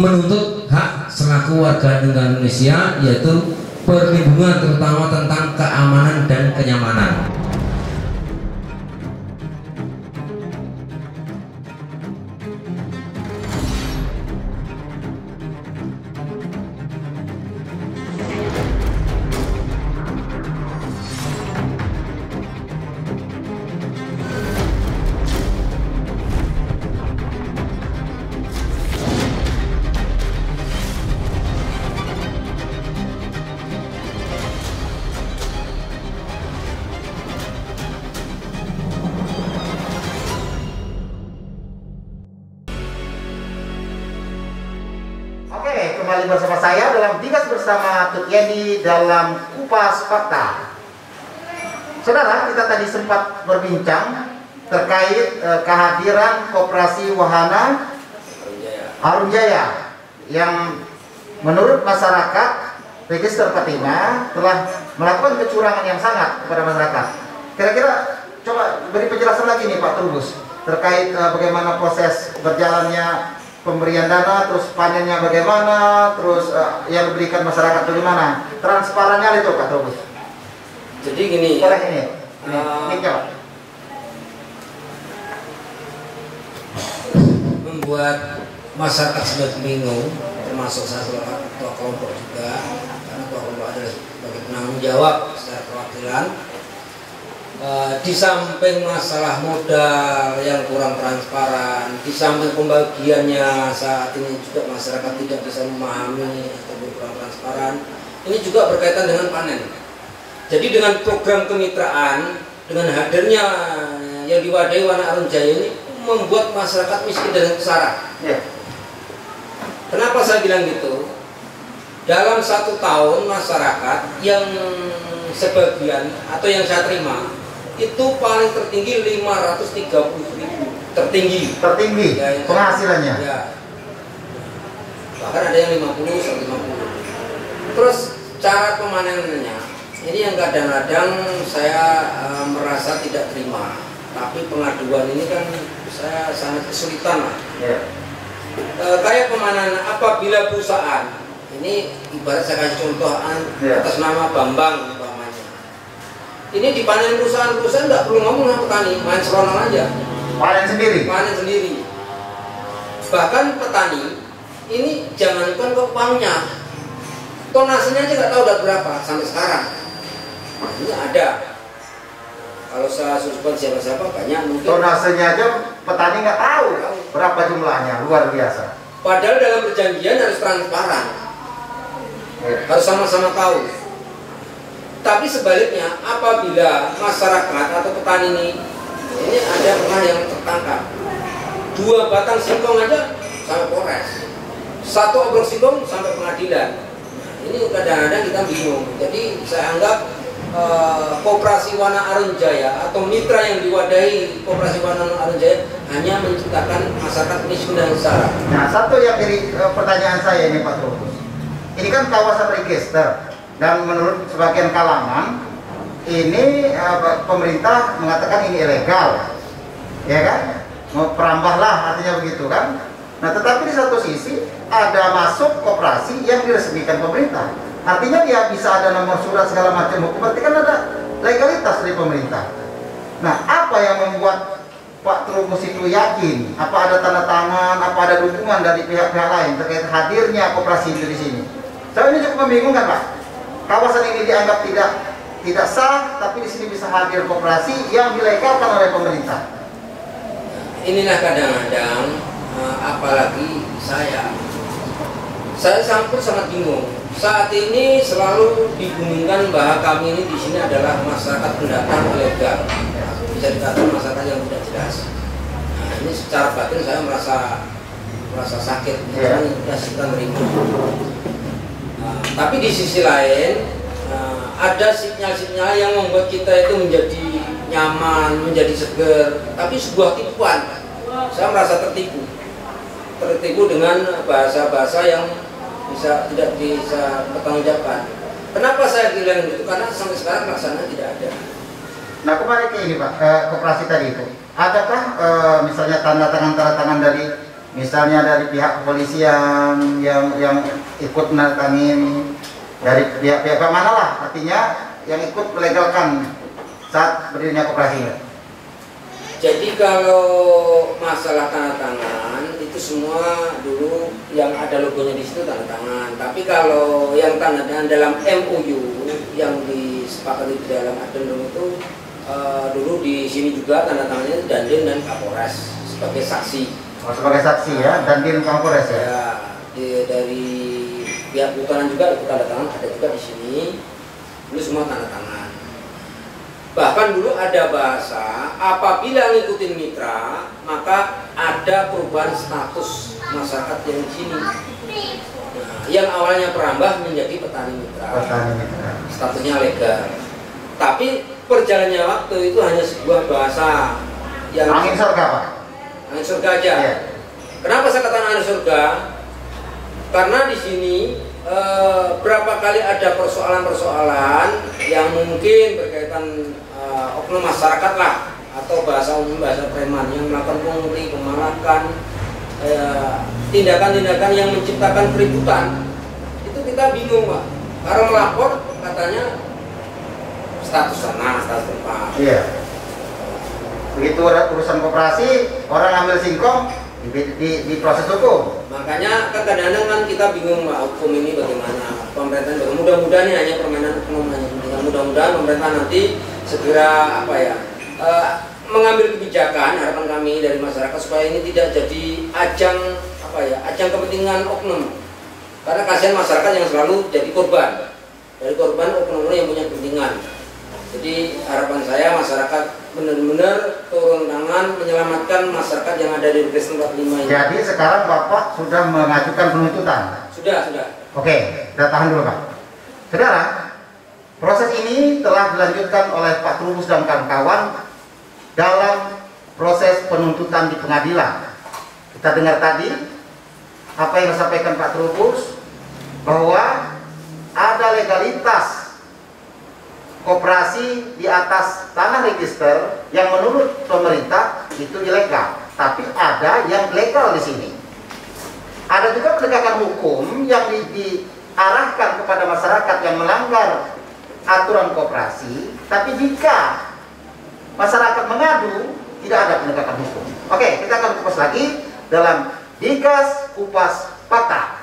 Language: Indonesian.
menuntut hak selaku warga negara Indonesia, yaitu perlindungan terutama tentang keamanan dan kenyamanan. Kembali bersama saya dalam Dinas bersama Tut Yedi dalam Kupas Fakta. Saudara, kita tadi sempat berbincang terkait kehadiran Koperasi Wahana Harum Jaya yang menurut masyarakat Register Patimah telah melakukan kecurangan yang sangat kepada masyarakat. Kira-kira coba beri penjelasan lagi nih Pak Trubus terkait bagaimana proses berjalannya pemberian dana, terus panennya bagaimana, terus yang diberikan masyarakat bagaimana, transparannya itu Pak Trubus. Jadi gini, ini coba. Membuat masyarakat sudah bingung, termasuk saya sebagai ketua kelompok juga, karena ketua kelompok adalah sebagai penanggung jawab secara perwakilan. Di samping masalah modal yang kurang transparan, di samping pembagiannya saat ini juga masyarakat tidak bisa memahami atau kurang transparan, ini juga berkaitan dengan panen. Jadi dengan program kemitraan, dengan hadirnya yang diwadahi Wana Harum Jaya ini membuat masyarakat miskin dan kesara. Kenapa saya bilang gitu? Dalam 1 tahun masyarakat yang sebagian atau yang saya terima itu paling tertinggi 530.000 tertinggi ya, penghasilannya ya. Bahkan ada yang 50-50. Terus cara pemanenannya ini yang kadang-kadang saya merasa tidak terima, tapi pengaduan ini kan saya sangat kesulitan lah. Kayak pemanenan apabila perusahaan ini ibarat saya kasih contoh atas nama Bambang, ini dipanen perusahaan nggak perlu ngomong sama petani, main seronok aja. Panen sendiri. Bahkan petani ini jangankan ke uangnya, tonasenya aja nggak tahu udah berapa sampai sekarang. Ini ada. Kalau saya suruhkan siapa-siapa banyak mungkin. Tonasenya aja petani nggak tahu berapa jumlahnya, luar biasa. Padahal dalam perjanjian harus transparan, harus sama-sama tahu. Tapi sebaliknya, apabila masyarakat atau petani ini ada pernah yang tertangkap 2 batang singkong aja sampai Polres, 1 obrol singkong sampai pengadilan. Ini kadang-kadang kita bingung. Jadi saya anggap Koperasi Wana Harum Jaya atau mitra yang diwadahi Koperasi Wana Harum Jaya hanya menciptakan masyarakat miskin dan kesara. Nah, satu yang jadi pertanyaan saya ini Pak Trubus, ini kan kawasan register. Dan menurut sebagian kalangan ini pemerintah mengatakan ini ilegal, ya kan? Mau perambahlah artinya begitu kan? Nah, tetapi di satu sisi ada masuk koperasi yang diresmikan pemerintah. Artinya dia bisa ada nomor surat segala macam hukum. Berarti kan ada legalitas dari pemerintah. Nah, apa yang membuat Pak Trubus itu yakin? Apa ada tanda tangan? Apa ada dukungan dari pihak-pihak lain terkait hadirnya koperasi itu di sini? Saya ini cukup membingungkan Pak. Kawasan ini dianggap tidak sah, tapi di sini bisa hadir koperasi yang dilegalkan oleh pemerintah. Inilah kadang-kadang, apalagi saya sangat bingung. Saat ini selalu dibumingkan bahwa kami ini di sini adalah masyarakat pendatang ilegal, bisa dikatakan masyarakat yang tidak jelas. Nah, ini secara batin saya merasa sakit, karena sudah kita menerima. Tapi di sisi lain ada sinyal-sinyal yang membuat kita itu menjadi nyaman, menjadi seger. Tapi sebuah tipuan, saya merasa tertipu dengan bahasa-bahasa yang tidak bisa bertanggungjawabkan. Kenapa saya bilang itu? Karena sampai sekarang pelaksanaan tidak ada. Nah, kembali ke ini Pak, koperasi tadi itu, adakah misalnya tanda tangan dari misalnya dari pihak kepolisian yang ikut menandatangani, dari pihak mana lah, artinya yang ikut melegalkan saat berdirinya koperasi. Jadi kalau masalah tanda tangan itu semua dulu yang ada logonya di situ tanda tangan. Tapi kalau yang tanda tangan dalam MOU yang disepakati di dalam addendum itu dulu di sini juga tanda tangannya Dandim dan Kapolres sebagai saksi. Oh, sebagai saksi ya, Dandim Kapolres ya. Ya, dari pihak putaran juga ikut tanda tangan, ada juga di sini. Dulu semua tanda tangan. Bahkan dulu ada bahasa, apabila ngikutin mitra, maka ada perubahan status masyarakat yang di sini. Nah, yang awalnya perambah menjadi petani mitra. Statusnya legal. Tapi perjalannya waktu itu hanya sebuah bahasa yang angin surga, Pak. Angin surga aja. Yeah. Kenapa saya katakan angin surga? Karena di sini berapa kali ada persoalan-persoalan yang mungkin berkaitan oknum masyarakat lah, atau bahasa umum bahasa preman yang melakukan pungli, pemalakan, tindakan-tindakan yang menciptakan keributan. Itu kita bingung, Pak. Karena melapor katanya status sana, status tempat. Iya. Begitu ada urusan koperasi, orang ambil singkong di proses hukum. Makanya kadang-kadang kan kita bingung, Pak, hukum ini bagaimana, pemerintah bagaimana. Mudah-mudahan ini hanya permainan oknum, mudah-mudahan pemerintah nanti segera mengambil kebijakan. Harapan kami dari masyarakat supaya ini tidak jadi ajang ajang kepentingan oknum, karena kasihan masyarakat yang selalu jadi korban dari korban oknum yang punya kepentingan. Jadi harapan saya masyarakat benar-benar turun tangan menyelamatkan masyarakat yang ada di Desa 45 ini. Jadi sekarang Bapak sudah mengajukan penuntutan? Sudah. Oke, kita tahan dulu, Pak. Saudara, proses ini telah dilanjutkan oleh Pak Trubus dan kawan-kawan dalam proses penuntutan di pengadilan. Kita dengar tadi apa yang disampaikan Pak Trubus, bahwa ada legalitas koperasi di atas tanah register yang menurut pemerintah itu ilegal, tapi ada yang legal di sini. Ada juga penegakan hukum yang diarahkan kepada masyarakat yang melanggar aturan koperasi, tapi jika masyarakat mengadu tidak ada penegakan hukum. Oke, kita akan kupas lagi dalam Digas Kupas Fakta.